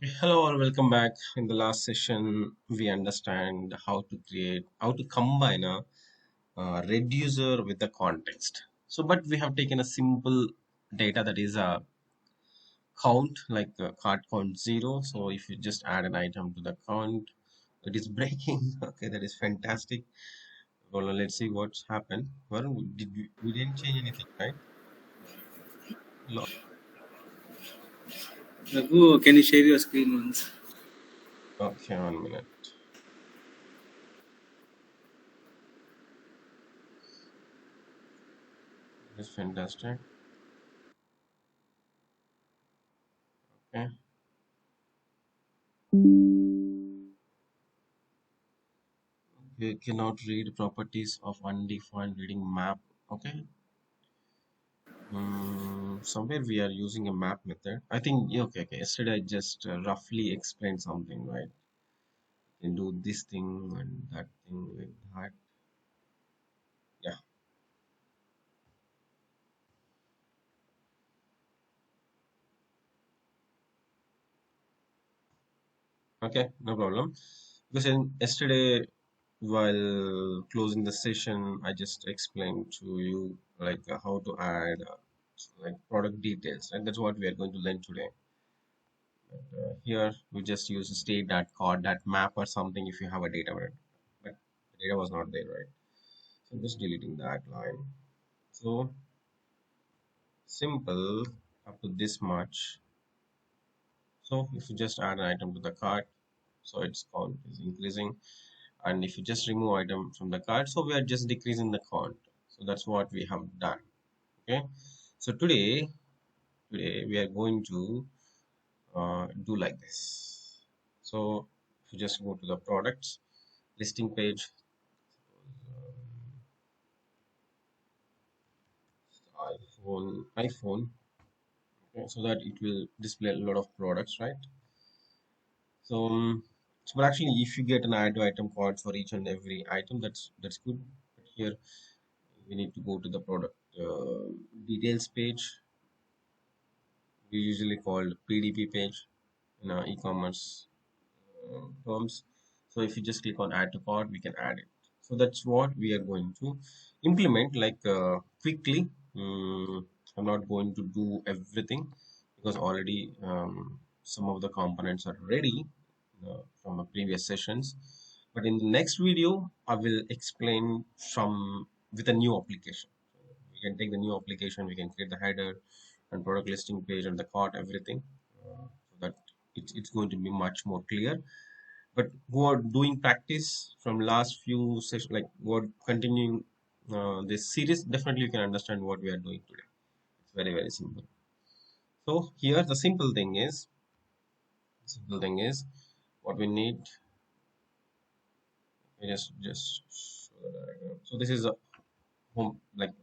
Hello or welcome back. In the last session, we understand how to combine a reducer with the context. So, but we have taken a simple data that is a count, like a card count zero. So, if you just add an item to the count, it is breaking. Okay, that is fantastic. Well, let's see what's happened. Well, we didn't change anything, right? No. Raghu, can you share your screen once? Okay, 1 minute. That is fantastic. Okay. You cannot read properties of undefined reading map. Okay. Somewhere we are using a map method. I think, yeah, okay. Yesterday I just roughly explained something, right? You can do this thing and that thing with that. Yeah. Okay. No problem. Because yesterday, while closing the session, I just explained to you like how to add like product details, and that's what we are going to learn today. Here we just use state that card that map or something if you have a data, but the data was not there, right? So I'm just deleting that line. So simple, up to this much. So if you just add an item to the cart, so its count is increasing, and if you just remove item from the cart, so we are just decreasing the count. So that's what we have done. Okay. So today we are going to do like this. So if you just go to the products listing page, iPhone, okay, so that it will display a lot of products, right? So, but actually, if you get an add to item card for each and every item, that's good. But here we need to go to the product details page. We usually called PDP page in e-commerce terms. So if you just click on add to cart, we can add it. So that's what we are going to implement like quickly. I'm not going to do everything because already some of the components are ready from the previous sessions. But in the next video, I will explain from with a new application. We can take the new application, we can create the header and product listing page and the cart, everything, so that it's going to be much more clear. But who are doing practice from last few sessions, like who are continuing this series, definitely you can understand what we are doing today. It's very, very simple. So here the simple thing is what we need is just show the diagram. So this is a home like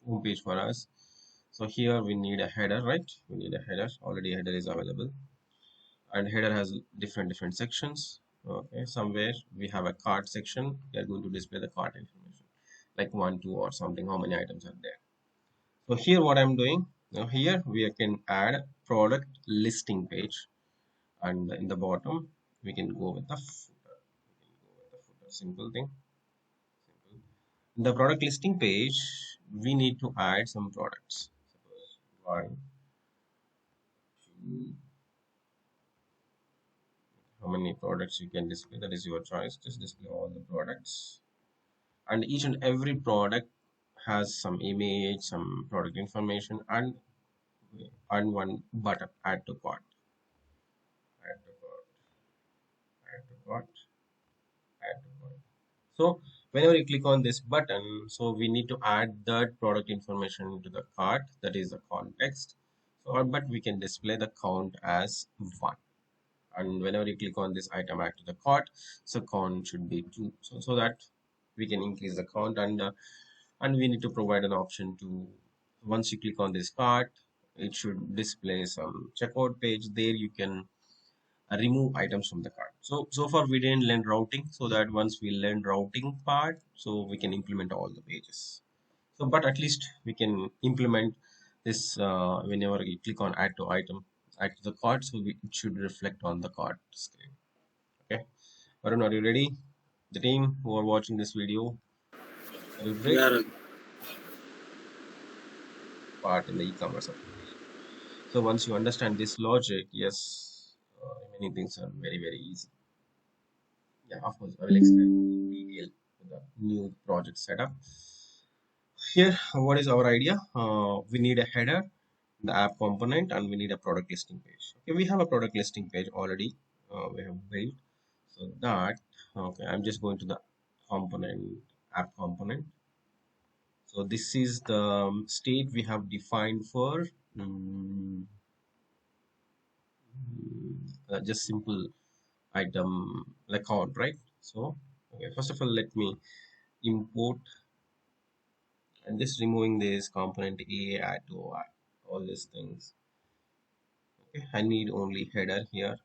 home page for us. So here we need a header, right? We need a header. Already a header is available, and header has different sections. Okay, somewhere we have a cart section. We are going to display the cart information, like one, two, or something. How many items are there? So here, what I'm doing now, here we can add product listing page, and in the bottom we can go with the footer. We can go with the footer. Simple thing. Simple. In the product listing page, we need to add some products. Suppose one, two, how many products you can display, that is your choice. Just display all the products, and each and every product has some image, some product information, and one button, add to cart, add to cart, add to cart, add to cart. So whenever you click on this button, so we need to add that product information into the cart, that is the context. So but we can display the count as 1, and whenever you click on this item add to the cart, so count should be 2, so that we can increase the count. And we need to provide an option to, once you click on this cart, it should display some checkout page. There you can remove items from the cart. So far we didn't learn routing, so that once we learn routing part, so we can implement all the pages. So but at least we can implement this whenever you click on add to item. add to the cart, so it should reflect on the cart screen. Okay, Varun, are you ready? The team who are watching this video, are you ready? Yeah, Part in the e-commerce application. So once you understand this logic, yes, many things are very very easy. Yeah, of course, I will explain in detail the new project setup. Here, what is our idea? We need a header, the app component, and we need a product listing page. Okay, we have a product listing page already. We have built. So that, okay, I'm just going to the component, app component. So this is the state we have defined for mm, just simple item like count, right? So, okay, first of all, let me import and just removing this component A, add to all these things. Okay, I need only header here.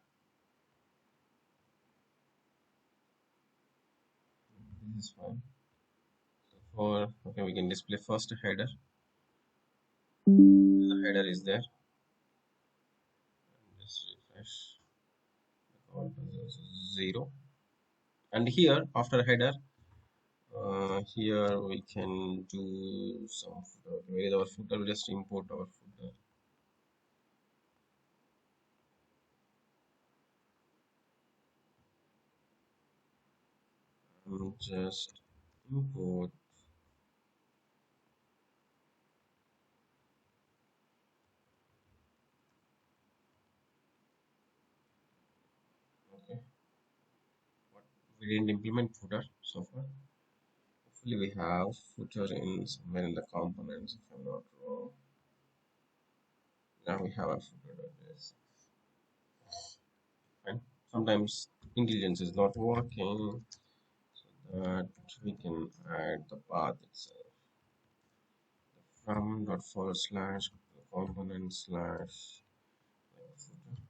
This is fine. So for okay, we can display first a header. The header is there. Just refresh. Count is 0. And here after header, here we can do some footer. Where is our footer? We just import our footer. Just import. Okay, what we didn't implement footer so far. Hopefully we have footer in somewhere in the components if I'm not wrong. Now we have a footer address. And sometimes intelligence is not working, so that we can add the path itself. From dot forward slash component slash footer.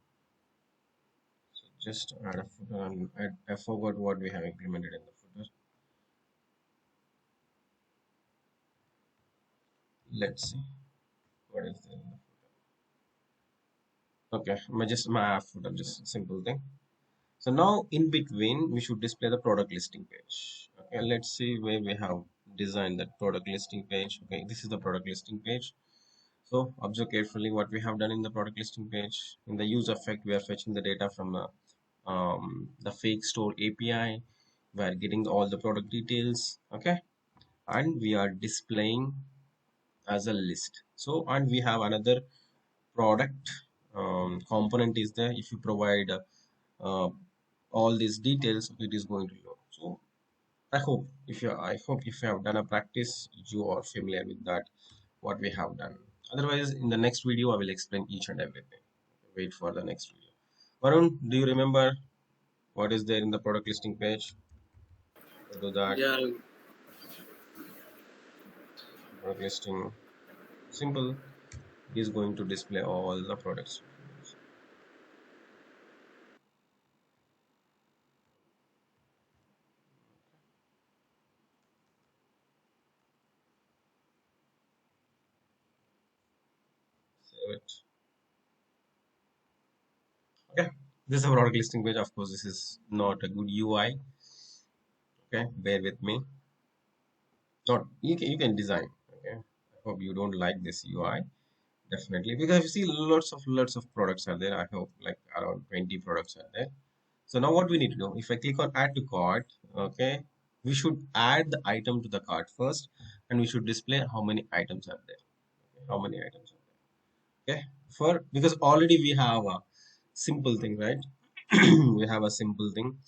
So just add a footer and I forgot what we have implemented in the footer. Let's see what is there in the footer. Okay, my footer, just simple thing. So now in between, we should display the product listing page. Okay, let's see where we have designed that product listing page. Okay, this is the product listing page. So observe carefully what we have done in the product listing page. In the use effect, we are fetching the data from the fake store API. We are getting all the product details. Okay, and we are displaying as a list. So and we have another product component is there. If you provide uh, all these details, it is going to load. So I hope if you have done a practice, you are familiar with that what we have done. Otherwise, in the next video, I will explain each and everything. Wait for the next video. Varun, do you remember what is there in the product listing page? Go to that yeah, product listing. Simple. It is going to display all the products. Save it. Okay. This is a product listing page. Of course, this is not a good UI. Okay, bear with me. Not you can design. Okay, I hope you don't like this UI. Definitely, because you see lots of products are there. I hope like around 20 products are there. So now what we need to do, if I click on add to cart, okay, we should add the item to the cart first, and we should display how many items are there. Okay, how many items are there? Okay, for because already we have a simple thing, right? We have a simple thing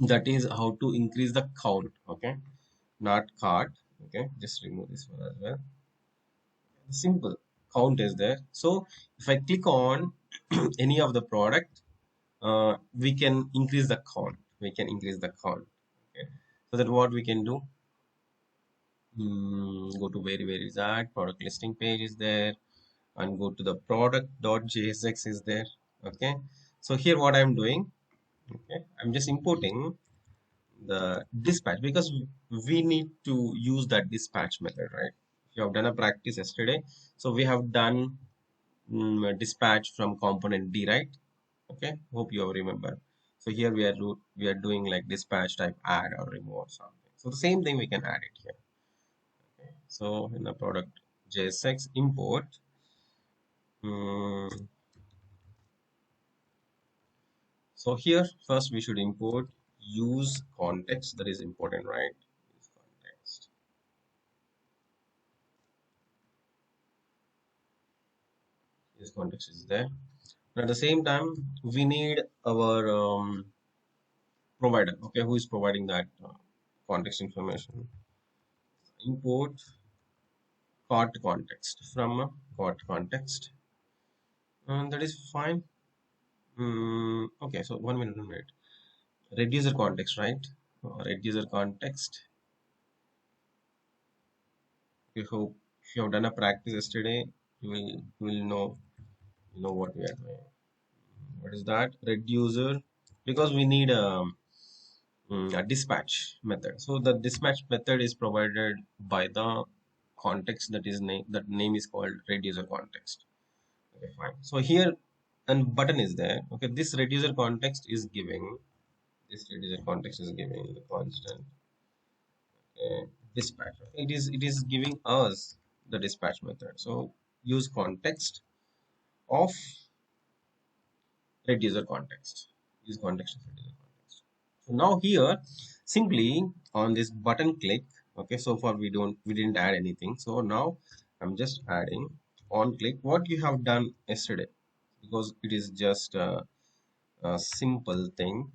that is how to increase the count. Okay, not cart. Okay, just remove this one as well. Simple count is there. So if I click on any of the product, we can increase the count. We can increase the count. Okay. So that what we can do, go to where is that product listing page is there, and go to the product.jsx is there. Okay. So here what I'm doing, okay, I'm just importing the dispatch because we need to use that dispatch method, right? You have done a practice yesterday, so we have done dispatch from component D, right? Okay, hope you all remember. So here we are doing like dispatch type add or remove or something. So the same thing we can add it here. Okay. So in the product JSX import, mm, so here first we should import use context. That is important, right? Use context. Use context is there. And at the same time, we need our provider. Okay, who is providing that context information? Import cart context from a cart context, and that is fine. Okay, so 1 minute, 1 minute. Reducer context, right? Reducer context. We hope if you have done a practice yesterday, you will know what we are doing. What is that? Reducer, because we need a dispatch method. So the dispatch method is provided by the context that name is called reducer context. Okay, fine. So here and button is there. Okay, this reducer context is giving the constant uh, dispatch. Okay? It is giving us the dispatch method. So use context of reducer context. Use context of reducer context. So now here simply on this button click. Okay, so far we didn't add anything. So now I'm just adding on click what you have done yesterday, because it is just a simple thing.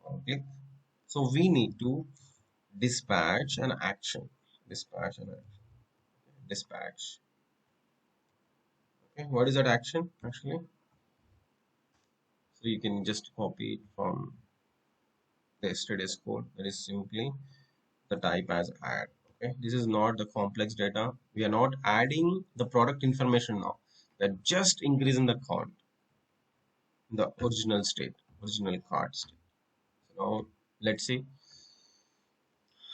Okay, so we need to dispatch an action. Dispatch an action. Dispatch. Okay, what is that action actually? So you can just copy it from the yesterday's code. That is simply the type as add. Okay, this is not the complex data. We are not adding the product information now. We are just increasing the count in the original state, original card state. So now let's see.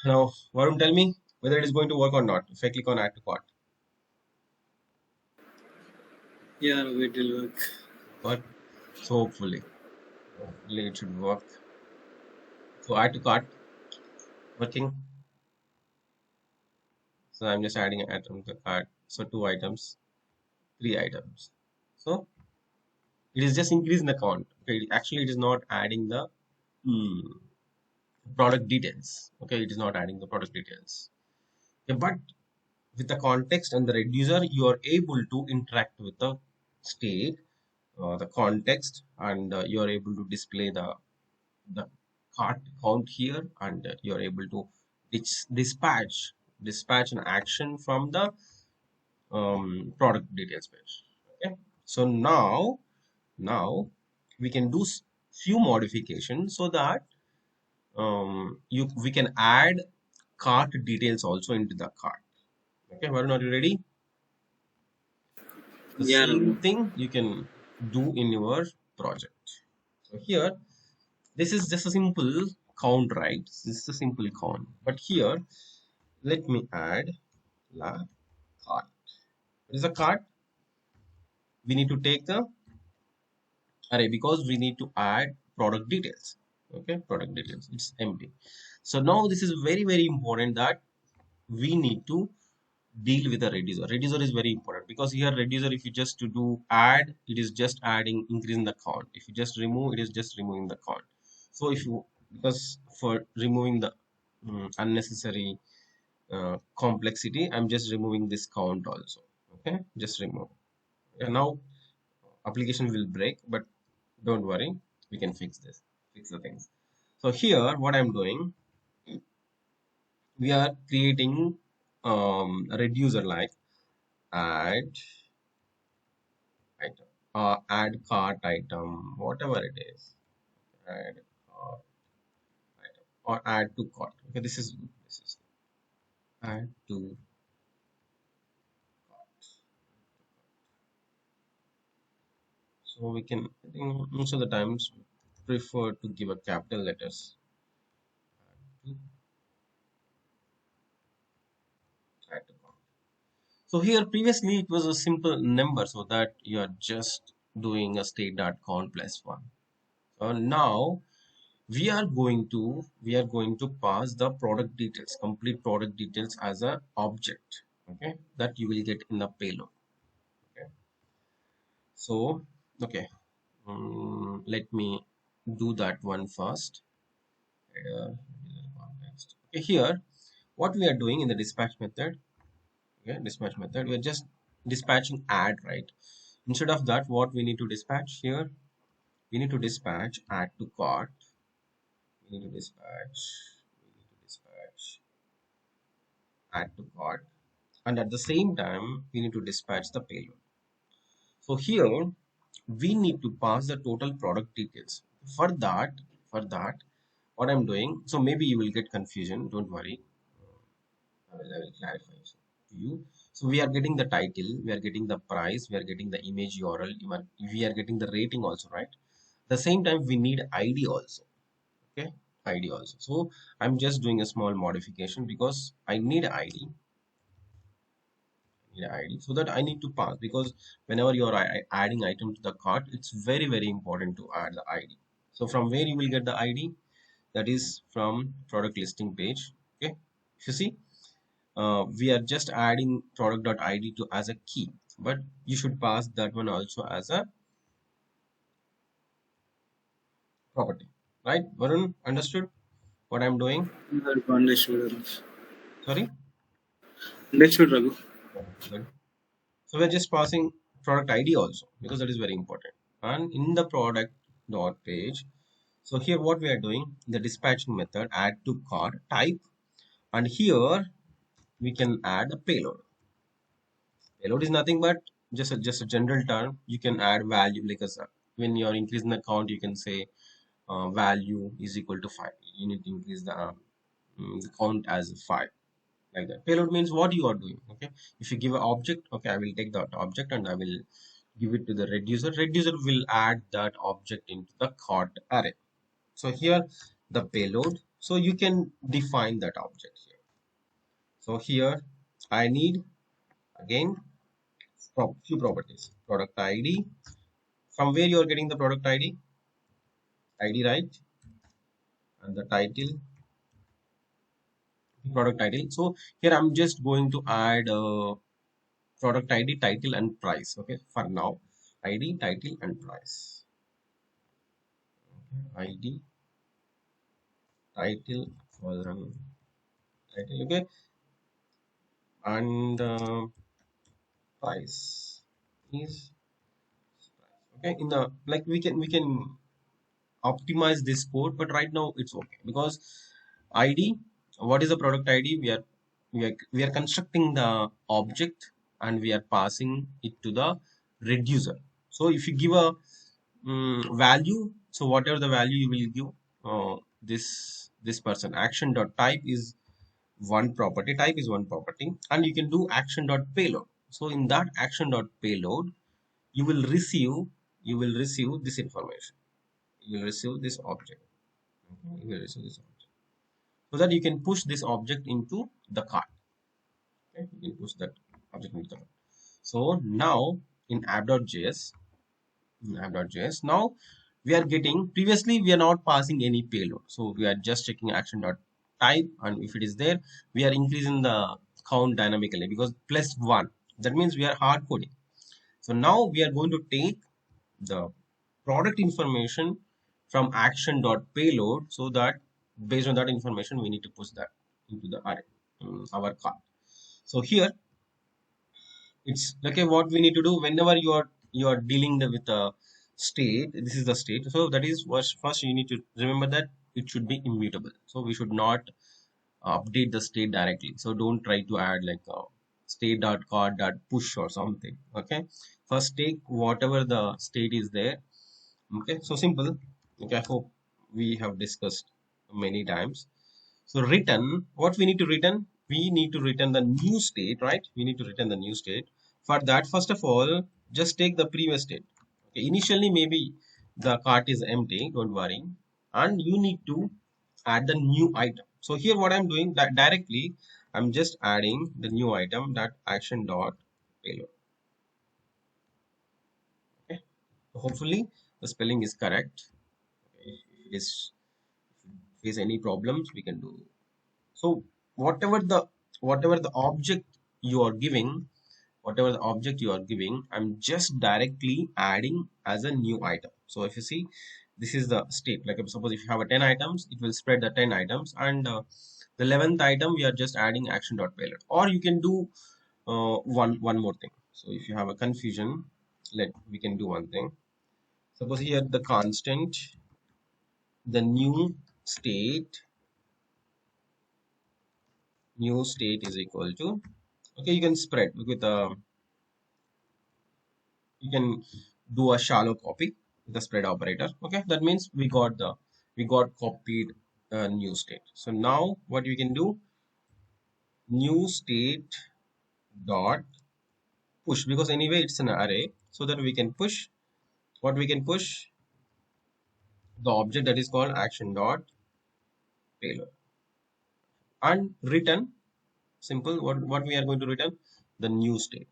Now, Varun, tell me whether it is going to work or not. If I click on add to cart, Yeah, it will work. work. So hopefully it should work. So add to cart working. So I'm just adding an item to the cart. So 2 items, 3 items. So it is just increasing the count. Okay, actually it is not adding the mm, product details. Okay, it is not adding the product details. Okay, but with the context and the reducer, you are able to interact with the state, the context, and you are able to display the cart count here, and you are able to dispatch an action from the product details page. Okay, so now we can do few modifications so that you we can add cart details also into the cart. Okay, Varun, are you ready? The Yeah, same Raghu. thing you can do in your project. So here, this is just a simple count, right? This is a simple count. But here, let me add la cart. What is a cart? We need to take the array because we need to add product details. Okay, product details. It's empty. So now this is very important that we need to deal with a reducer. Reducer is very important because here reducer, if you just to do add, it is just adding, increasing the count. If you just remove, it is just removing the count. So if you, because for removing the unnecessary complexity, I'm just removing this count also. Okay, just remove. And now application will break, but don't worry, we can fix the things. So here what I'm doing, we are creating a reducer like add item, add cart item, whatever it is, add cart item or add to cart. Okay, this is add to cart. So we can, I think most of the times prefer to give a capital letters. Add to cart. So here previously it was a simple number, so that you are just doing a state.count plus 1. So now we are going to pass the product details, complete product details as a object, okay, that you will get in the payload. Okay. So okay, let me do that one first. Okay, here what we are doing in the dispatch method, okay, dispatch method, we are just dispatching add, right? Instead of that, what we need to dispatch here, we need to dispatch add to cart, we need to dispatch add to cart, and at the same time we need to dispatch the payload. So here we need to pass the total product details. For that what I'm doing, so maybe you will get confusion, don't worry. I will clarify to you. So we are getting the title, we are getting the price, we are getting the image URL, even we are getting the rating also, right? The same time we need ID also. Okay, ID also. So I'm just doing a small modification because I need ID, so that I need to pass, because whenever you are adding item to the cart, it's very very important to add the ID. So from where you will get the ID? That is from product listing page. Okay, if you see, we are just adding product.id to as a key, but you should pass that one also as a property, right? Varun, understood what I'm doing? Understood. Sorry. Understood, Raghu. Good. So we're just passing product ID also, because that is very important. And in the product dot page, so here what we are doing, the dispatching method, add to cart type, and here we can add a payload. Payload is nothing but just a general term. You can add value, like when you're increasing the count, you can say value is equal to 5. You need to increase the count as 5, like that. Payload means what you are doing. Okay, if you give an object, okay, I will take that object and I will give it to the reducer. Reducer will add that object into the cart array. So here the payload, so you can define that object here. So here I need again few properties. Product ID, from where you are getting the product ID, right? And the title, product title. So here I'm just going to add product ID, title and price. Okay, for now ID, title and price. ID, title, for title, okay, and price is, okay. In the, like, we can optimize this code, but right now it's okay, because ID, what is the product ID? We are constructing the object and we are passing it to the reducer. So if you give a value, so whatever the value you will give, this person action dot type is one property, type is one property, and you can do action dot payload. So in that action dot payload, you will receive this information, you will receive this object. Okay, you will receive this object, so that you can push this object into the cart. Okay, you can push that object into the cart. So now in app.js, now we are getting, previously we are not passing any payload, so we are just checking action dot type, and if it is there, we are increasing the count dynamically, because plus 1, that means we are hard coding. So now we are going to take the product information from action dot payload, so that based on that information we need to push that into the array, our cart. So here it's okay, what we need to do whenever you are dealing with a state, this is the state. So that is what, first you need to remember that it should be immutable, so we should not update the state directly. So don't try to add like a state.card.push or something. Okay, first take whatever the state is there. Okay, so simple. Okay, I hope we have discussed many times. So return, what we need to return, we need to return the new state, right? We need to return the new state. For that, first of all, just take the previous state. Okay, initially maybe the cart is empty, don't worry, and you need to add the new item. So here what I'm doing, that directly I'm just adding the new item, that action dot payload. Okay. So hopefully the spelling is correct. If it is, if you face any problems, we can do. So whatever the whatever the object you are giving, whatever the object you are giving, I'm just directly adding as a new item. So if you see, this is the state. Like suppose if you have a 10 items, it will spread the 10 items, and the 11th item we are just adding action dot payload. Or you can do one more thing. So if you have a confusion, we can do one thing. Suppose here the constant, the new state is equal to, okay, you can spread with you can do a shallow copy with the spread operator. Okay, that means we got copied new state. So now what we can do, new state dot push, because anyway it's an array, so that we can push what we can push the object that is called action dot payload, and return simple what we are going to return, the new state.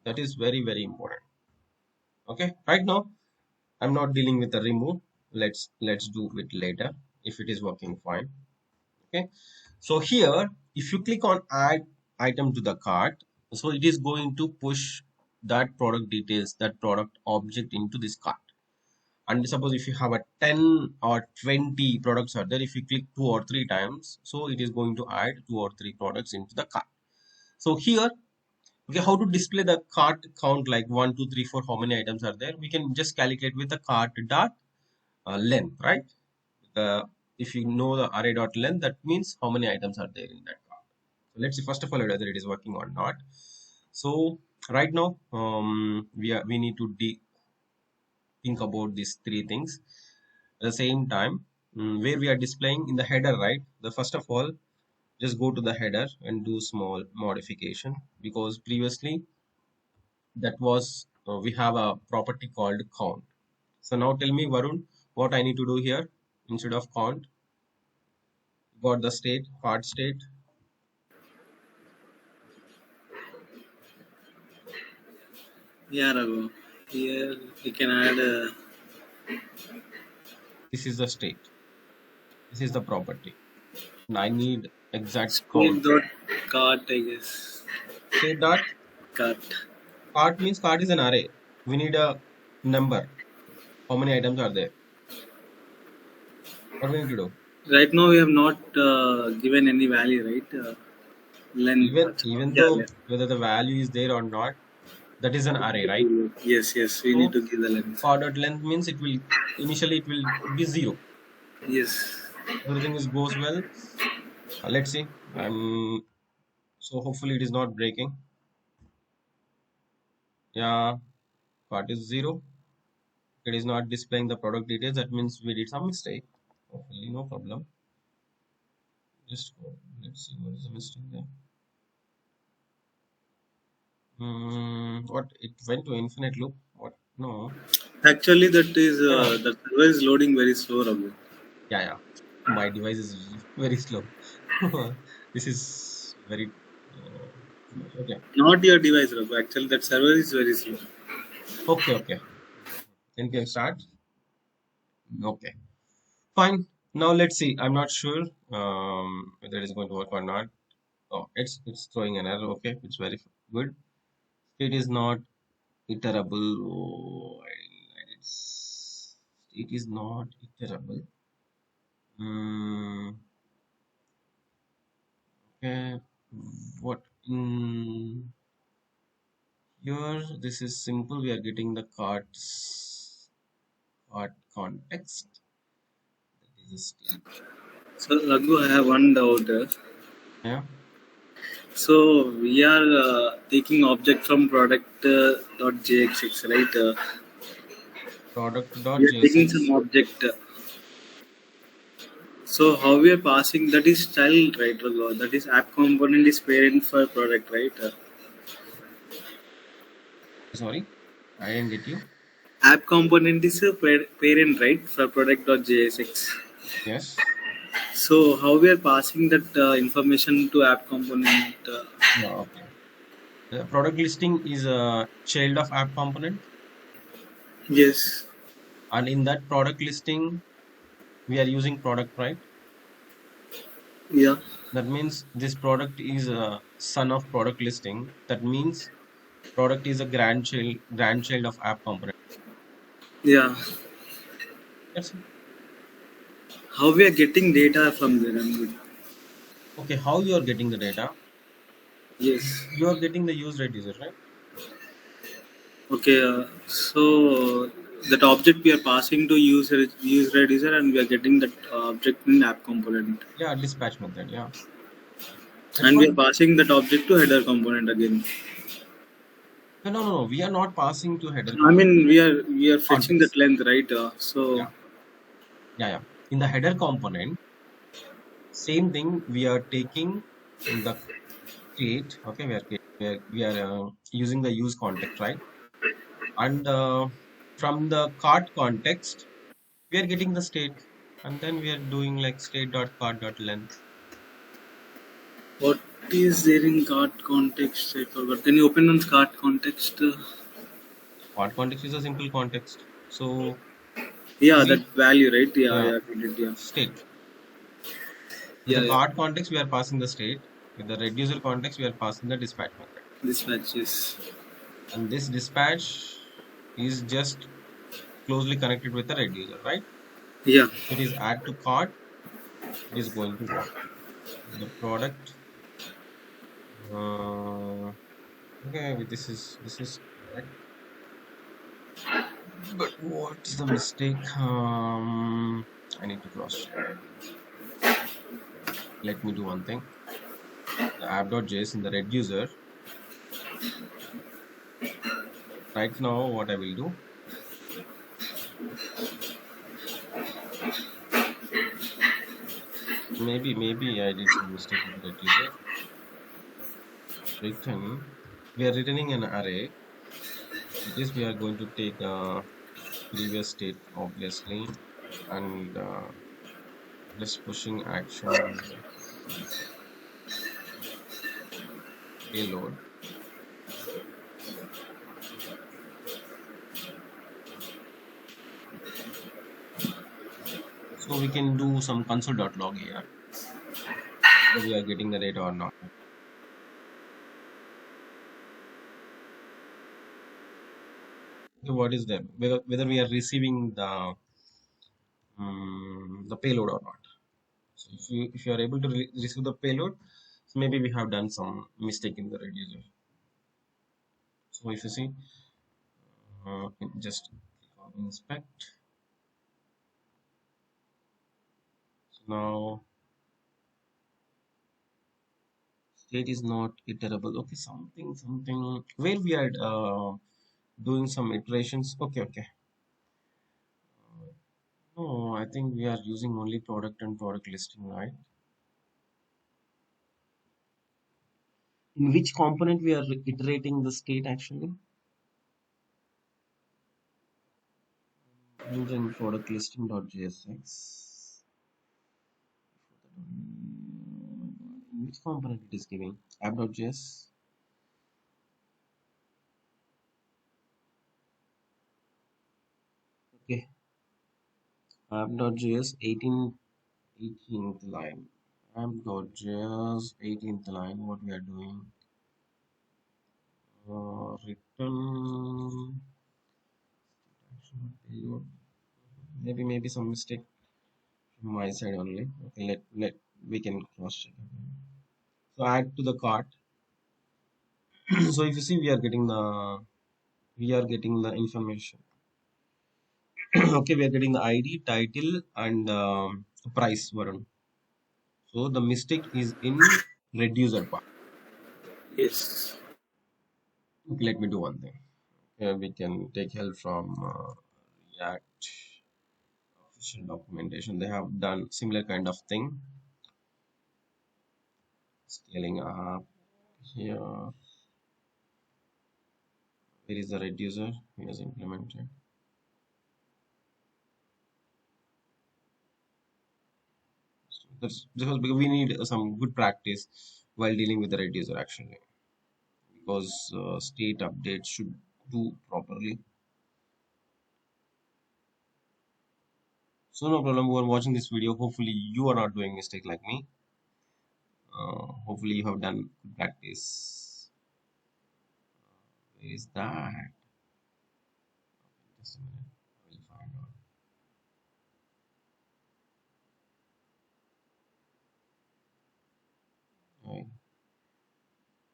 That is very very important. Okay, right now I'm not dealing with the remove. Let's do it later if it is working fine. Okay, so here if you click on add item to the cart, so it is going to push that product details, that product object into this cart. And suppose if you have a 10 or 20 products are there, if you click 2 or 3 times, so it is going to add 2 or 3 products into the cart. So here, okay, how to display the cart count, like 1 2 3 4, how many items are there, we can just calculate with the cart dot length, right? If you know the array dot length, that means how many items are there in that cart. So let's see first of all whether it is working or not. So right now we need to think about these three things at the same time. Where we are displaying in the header, right? The first of all, just go to the header and do small modification, because previously that was we have a property called count. So now tell me, Varun, what I need to do here. Instead of count, got the state, part state. Yeah, Raghu. Here we can add This is the state. This is the property. And I need exact state count. dot cart, I guess. State dot Cart. cart means cart is an array. We need a number. How many items are there? What we need to do? Right now we have not given any value, right? Length. Even Yeah, though whether the value is there or not, that is an array, right? yes, yes. We need So to give the length. card dot length means it will initially it will be 0. Yes. Everything is goes well. Let's see. So hopefully it is not breaking. Yeah, card is 0. It is not displaying the product details. That means we did some mistake. Hopefully no problem. Just go. Let's see what is the mistake there. What, it went to infinite loop? What? No. Actually, that is Yeah. the server is loading very slow, Raghu. Yeah. My device is very slow. This is very okay. Not your device, Raghu. Actually, that server is very slow. Okay. Then can start. Okay, fine. Now let's see. I'm not sure whether it is going to work or not. Oh, it's throwing an error. Okay, it's very good. It is not iterable. Oh, it is not iterable. Mm, okay, what? Here, this is simple. We are getting the cart context. That is a state. So, Raghu, I have one doubt. Yeah. So we are taking object from product .jx6, right? We are taking Product.jsx. some object. So how we are passing, that is child, right, Raghu? That is app component is parent for product, right? Sorry, I didn't get you. App component is a parent, right, for product.jsx. Yes. So how we are passing that information to app component? No, okay. Product listing is a child of app component, Yes. and in that product listing, we are using product, right? Yeah. That means this product is a son of product listing. That means product is a grandchild of app component. Yeah. That's it. How we are getting data from there? I'm good. Okay, how you are getting the data? Yes. You are getting the use rate user, right? Okay. So that object we are passing to user reducer, and we are getting that object in app component, Yeah, dispatch method. Yeah, that's and we what. are passing that object to header component again. No, no, no, no. We are not passing to header I mean, we are fetching that context. length, right? Yeah, yeah, yeah. In the header component, same thing. We are taking the state. Okay, we are using the use context, right? And from the cart context, we are getting the state, and then we are doing like state dot cart dot length. What is there in cart context? I forgot. Can you open on cart context? Cart context is a simple context. So Yeah, that we value, right? Yeah, yeah yeah, we did, yeah, state. With yeah, the yeah. cart context, we are passing the state. With the reducer context, we are passing the dispatch method. This matches. And this dispatch is just closely connected with the reducer, right? Yeah. If it is add to cart, it is going to what? The product. Okay, this is correct. But what is the mistake? I need to cross check. Let me do one thing. The app.js in the reducer. Right now, what I will do? Maybe I did some mistake in the reducer. Return. We are returning an array. This we are going to take a previous state, obviously, and just pushing action payload. So we can do some console.log here. Whether we are getting the data or not. So what is that? Whether we are receiving the payload or not. So if you are able to receive the payload, so maybe we have done some mistake in the reducer. So if you see, just click on inspect. So now state is not iterable. Okay, something where we are doing some iterations. Okay. No, I think we are using only product and product listing, right? In which component we are iterating the state actually? Using product listing.jsx. Which component it is giving? App.js. Okay. App.js 18th line. App.js 18th line. What we are doing? Return payload. Maybe some mistake from my side only. Okay, let we can cross check. So add to the cart. So if you see, we are getting the information. Okay, we are getting the ID, title, and price, Varun. So the mistake is in reducer part. Yes. Okay, let me do one thing. We can take help from React official documentation. They have done similar kind of thing. Scaling up here. Where is the reducer? He has implemented. That's because we need some good practice while dealing with the reducer actually. because state updates should do properly. So no problem. Who are watching this video, hopefully you are not doing mistake like me. Hopefully you have done good practice. Where is that? Just a minute. I will find out. Right.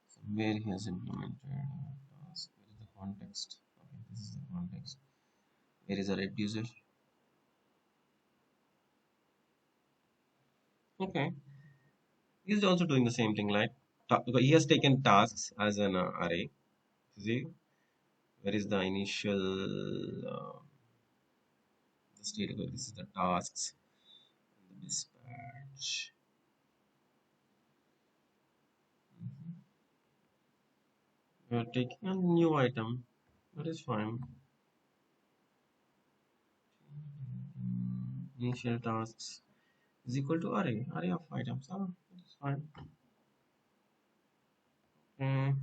Somewhere he has implemented task. Where is the context? Okay, this is the context. Where is the reducer? Okay. He's also doing the same thing, like because he has taken tasks as an array. See, where is the initial the state? Okay, this is the tasks, the dispatch. We are taking a new item. That is fine. Initial tasks is equal to array of items. That is fine. Mm,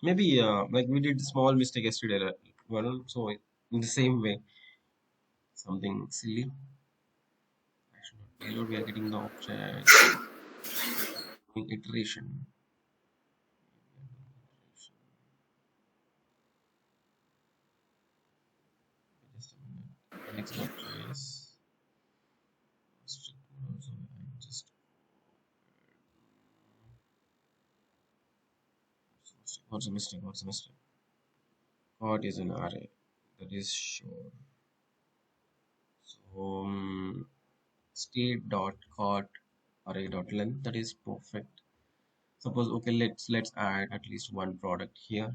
maybe like we did small mistake yesterday, well, so in the same way, something silly. Action dot payload. We are getting the object iteration. Just a minute. Index.js. Also, I just what's a mistake? What's a mistake? What is an array? That is sure. So state dot cart array dot length. That is perfect. Suppose okay, let's add at least one product here.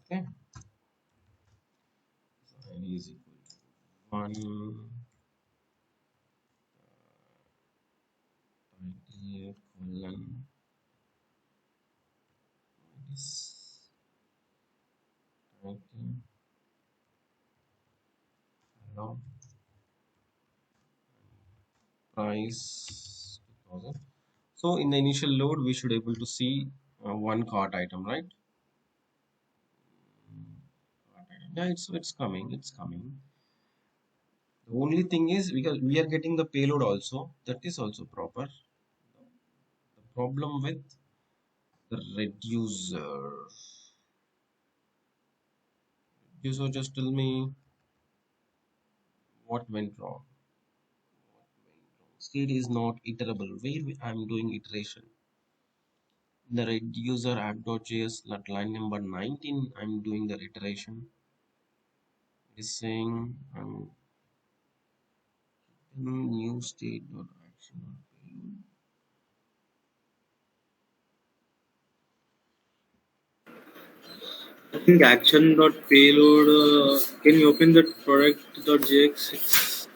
Okay, so id is equal to one id colon this title hello price 2000. So in the initial load, we should able to see one cart item, right? Yeah, it's coming. It's coming. The only thing is because we are getting the payload also. That is also proper. The problem with the reducer. Reducer, just tell me what went wrong. State is not iterable. Where I'm doing iteration. The reducer app.js at line number 19, I'm doing the iteration. It is saying new state dot action dot payload. I think action dot payload. Can you open that product.jx?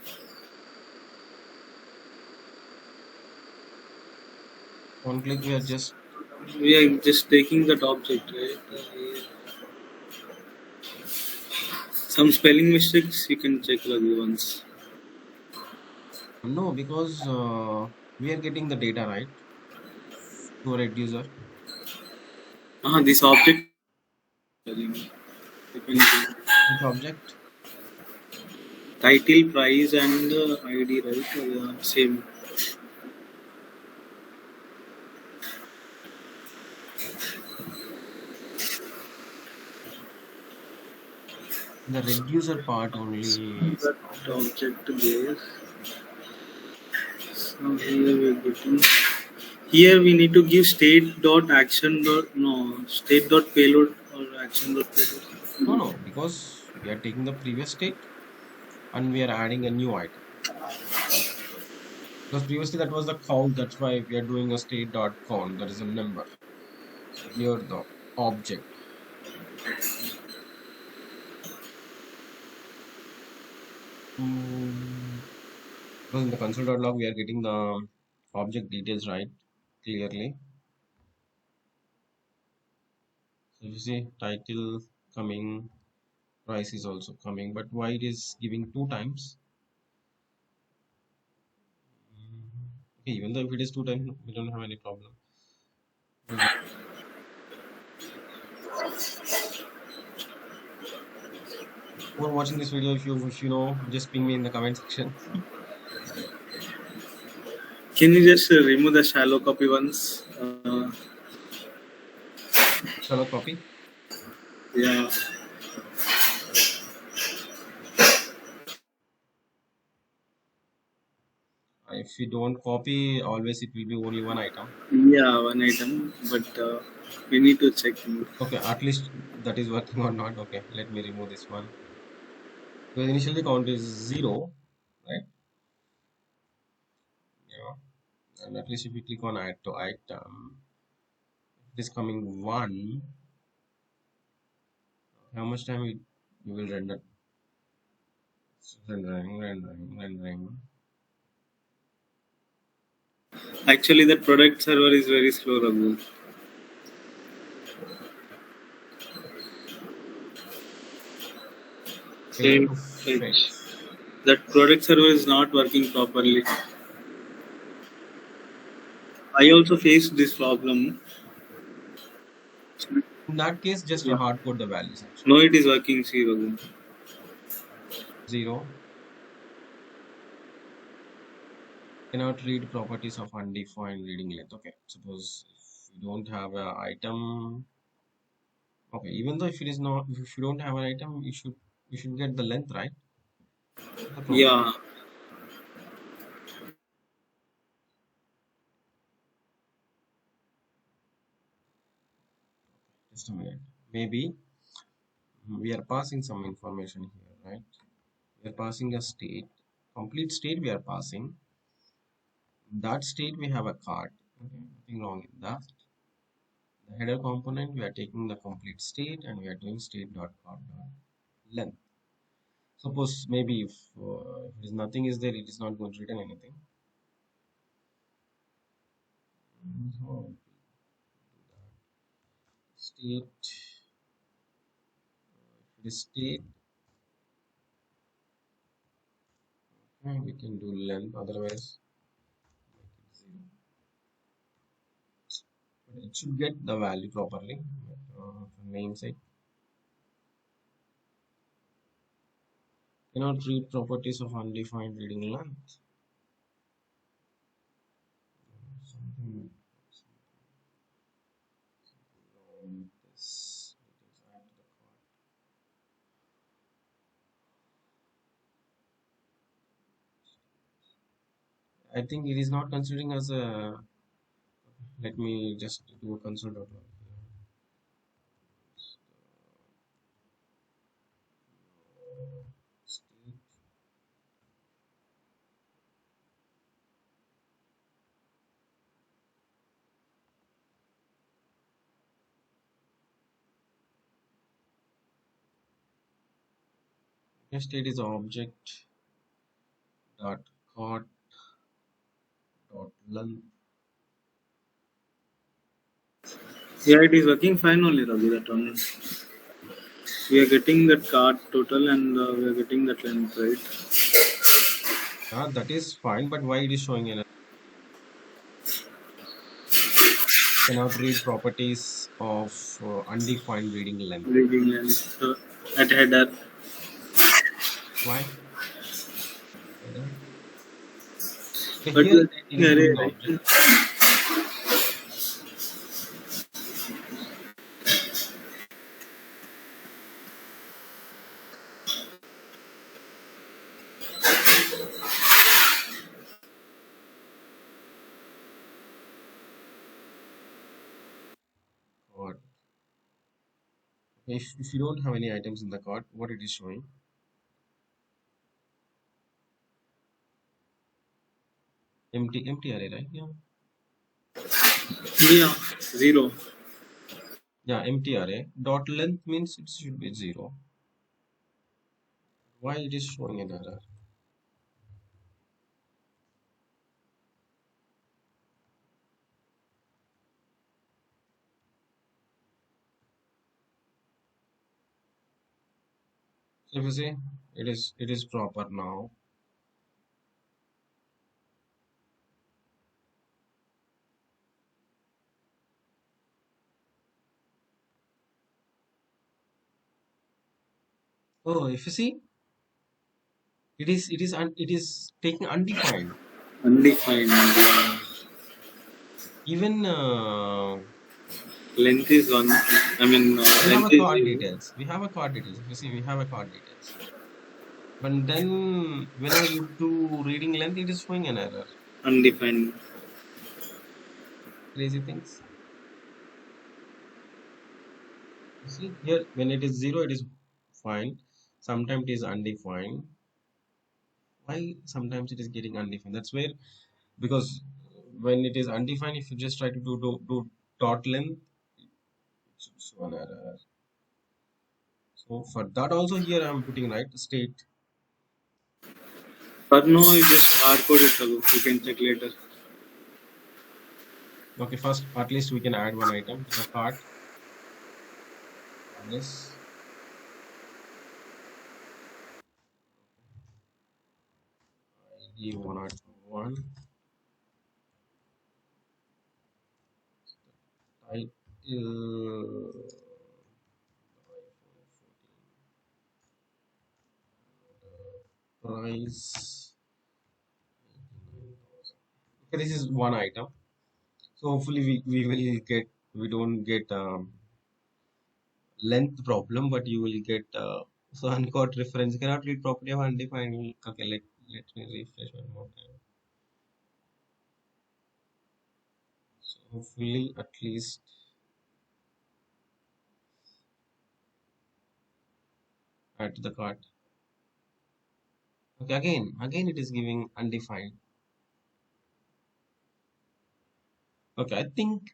On click, we are just We are just taking that object, right? Some spelling mistakes you can check like once. no, because we are getting the data right to a reducer. This object spelling. Depends. Which object? Title, price, and ID, right? Same. The reducer part only is That problem. object base. So here we are getting. Here we need to give state dot action dot no state dot payload or action dot No, payload. no, because we are taking the previous state and we are adding a new item. Because previously that was the count, that's why we are doing a state dot count, that is a number. So here the object. Because in the console.log we are getting the object details right clearly. So you see title coming, price is also coming, but why it is giving two times? Okay, even though if it is two times, we don't have any problem. who are watching this video, if you know, just ping me in the comment section. Can you just remove the shallow copy once? Shallow copy. Yeah. If you don't copy, always it will be only one item. Yeah, one item, but we need to check. Okay, at least that is working or not. Okay, let me remove this one. So initially count is 0, right? Yeah, and at least if you click on add to item, it is coming 1. How much time you will render? Rendering. Actually, the product server is very slow, Raghu. Fail Failed to fetch. fetch. That product server is not working properly. I also faced this problem. In that case, just Yeah. hard code the values No, actually. it is working. See, Raghu. 0 cannot read properties of undefined reading length. Okay, suppose if you don't have an item. Okay, even though if it is not, if you don't have an item, you should get the length, right? The problem. Yeah. Just a minute. Maybe we are passing some information here, right? We are passing a state, complete state we are passing. That state we have a card. Okay, nothing wrong in that. The header component we are taking the complete state and we are doing state.card.length. Suppose maybe if there is nothing is there, it is not going to return anything. So state, if it is state, we can do length. Otherwise, make it 0. But it should get the value properly. Namesake cannot read properties of undefined reading length. Something wrong with this. It is add to the card. I think it is not considering as a. Let me just do a console.log here. State. State is object dot card dot length. Yeah, it is working fine only, Raghu. That one. We are getting that card total and we are getting that length, right? That is fine, but why it is showing an cannot read properties of undefined reading length? Reading length at header. Why? Header. Okay, But here we are it getting is array, giving object. right? Card. If you don't have any items in the card, what it is showing? Empty array, right? Yeah. Yeah, 0. Yeah, empty array. Dot length means it should be 0. Why it is showing an error? So if you see, it is proper now. Oh, if you see, it is taking undefined. Undefined. Even Length is one. I mean, we have length a is card zero. details. We have a card details. If you see, we have a card details. But then whenever you do reading length, it is showing an error. Undefined. Crazy things. You see here, when it is zero, it is fine. Sometimes it is undefined. Why sometimes it is getting undefined? That's where, because when it is undefined, if you just try to do dot length, it should show an error. So for that also here I'm putting right state. For now, you just hard code it, Raghu. You can check later. Okay, first at least we can add one item to the cart. Yes, ID 101. Title price. Okay, this is one item. So hopefully we will get, we don't get length problem, but you will get so uncaught reference cannot read property of undefined. Okay, let me refresh one more time. So hopefully at least add to the cart. Okay, again it is giving undefined. Okay, I think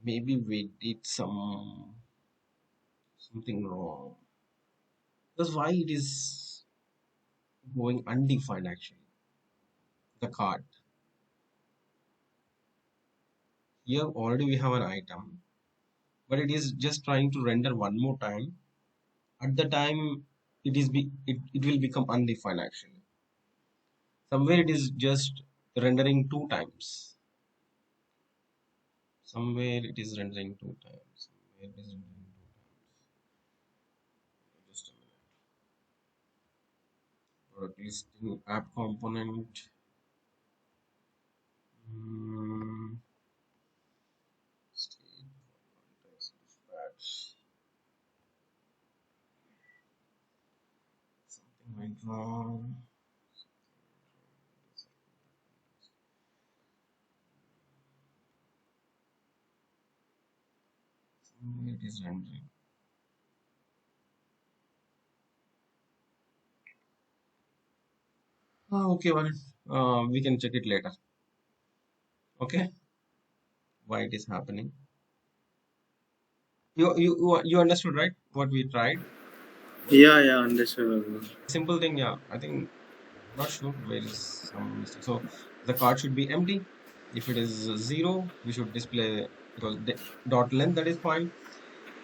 maybe we did something wrong. That's why it is going undefined actually. The cart. Here already we have an item, but it is just trying to render one more time. At the time it will become undefined actually. Somewhere it is just rendering two times. Somewhere it is rendering two times. Somewhere it is rendering two times. Just a minute. Product listing app component. Hmm, state context dispatch. Something went wrong. Somewhere it is rendering. Okay, well, we can check it later. Okay, why it is happening? You understood, right? What we tried. Yeah, yeah, understood, Raghu. Simple thing, yeah. I think not sure where is some mistake. So the card should be empty. If it is zero, we should display because the dot length that is fine.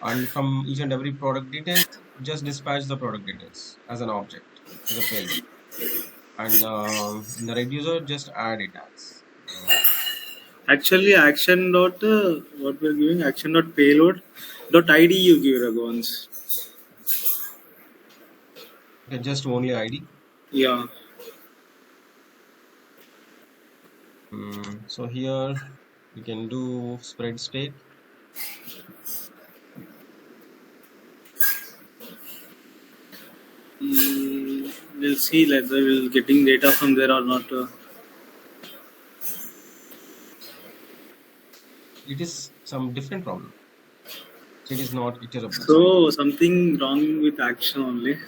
And from each and every product details, just dispatch the product details as an object, as a payload. And in the reducer, just add it as. Actually, action dot what we're giving action dot payload dot id you give, Raghu, once. Okay, just only ID. Yeah. So here we can do spread state. We'll see whether we'll getting data from there or not. It is some different problem. So it is not iterable. So So something wrong with action only.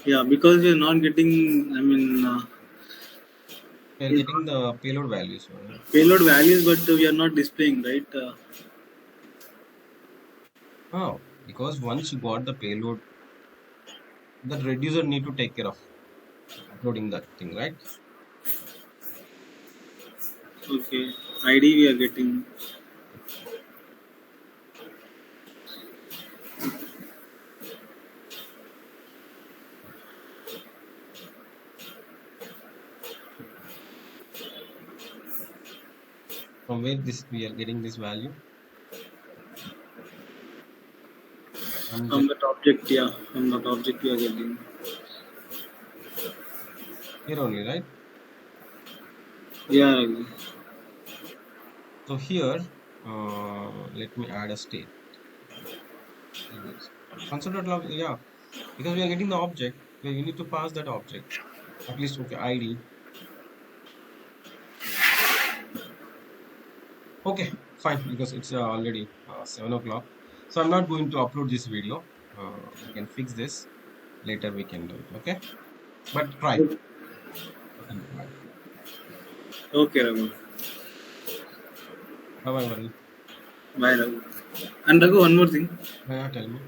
Yeah, because we're not getting. I mean, we are we're getting not the payload values. payload values, but we are not displaying, right? Oh, because once you got the payload, the reducer need to take care of uploading that thing, right? Okay, ID we are getting. From where this we are getting this value. I'm From just that object, yeah, from that object we are getting. here only, right? Yeah, Raghu. So here, let me add a state. Consider log, yeah, because we are getting the object, we need to pass that object. At least, okay, ID. Okay, fine, because it's already 7 o'clock. So I'm not going to upload this video. We can fix this. Later we can do it, okay? But try. You can try. Okay, Raghu. Bye bye, Varun. Bye, Raghu. And Raghu, one more thing. Yeah, tell me.